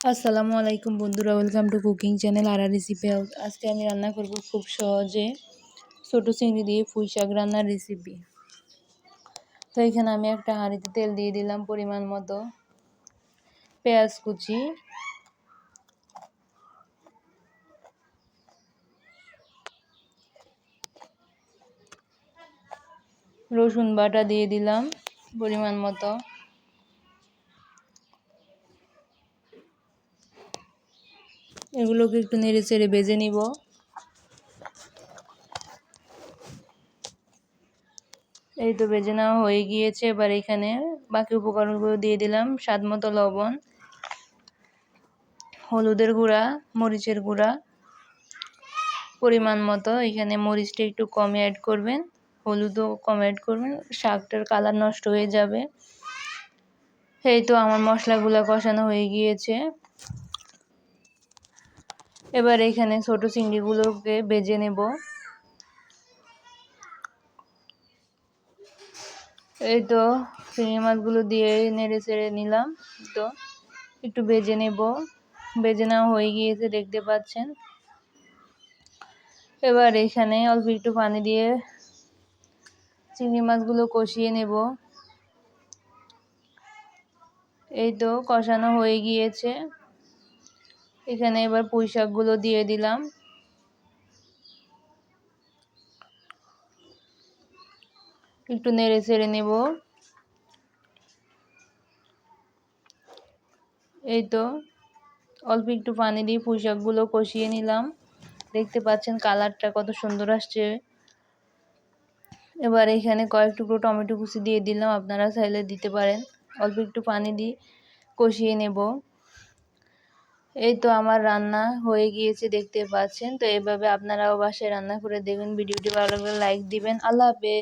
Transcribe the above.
আসসালামু আলাইকুম বন্ধুরা, ওয়েলকাম টু কুকিং চ্যানেল আর রেসিপি হাউস। আজকে আমি রান্না করব খুব সহজে ছোটো চিংড়ি দিয়ে পুঁই শাক রান্নার রেসিপি। তো এখানে আমি একটা হাঁড়িতে তেল দিয়ে দিলাম পরিমাণ মতো, পেঁয়াজ কুচি, রসুন বাটা দিয়ে দিলাম পরিমাণ মতো, এগুলোকে একটু নেড়ে চেড়ে ভেজে নিব। এই তো ভেজে নেওয়া হয়ে গিয়েছে। এবার এখানে বাকি উপকরণগুলো দিয়ে দিলাম, স্বাদ মতো লবণ, হলুদের গুঁড়া, মরিচের গুঁড়া পরিমাণ মতো। এখানে মরিচটা একটু কম অ্যাড করবেন, হলুদও কম অ্যাড করবেন, শাকটার কালার নষ্ট হয়ে যাবে। এই তো আমার মশলাগুলো কষানো হয়ে গিয়েছে। এবার এখানে ছোট চিংড়িগুলোকে ভেজে নেব। এই তো চিংড়ি মাছগুলো দিয়ে নেড়ে চেড়ে নিলাম। তো একটু ভেজে নেব, ভেজে নেওয়া হয়ে গিয়েছে দেখতে পাচ্ছেন। এবার এখানে অল্প একটু পানি দিয়ে চিংড়ি মাছগুলো কষিয়ে নেব। এই তো কষানো হয়ে গিয়েছে। এখানে এবার পুঁই শাকগুলো দিয়ে দিলাম। একটু নেড়ে চেড়ে নেব। এই তো অল্প একটু পানি দিয়ে পুঁই শাকগুলো কষিয়ে নিলাম। দেখতে পাচ্ছেন কালারটা কত সুন্দর আসছে। এবার এখানে কয়েক টুকরো টমেটো কুচি দিয়ে দিলাম, আপনারা চাইলে দিতে পারেন। অল্প একটু পানি দিয়ে কষিয়ে নেব। এই তো আমার রান্না হয়ে গিয়েছে দেখতে পাচ্ছেন। তো এভাবে আপনারাও বাসায় রান্না করে দেখবেন। ভিডিওটি ভালো লাগলে লাইক দিবেন। আল্লাহ হাফেজ।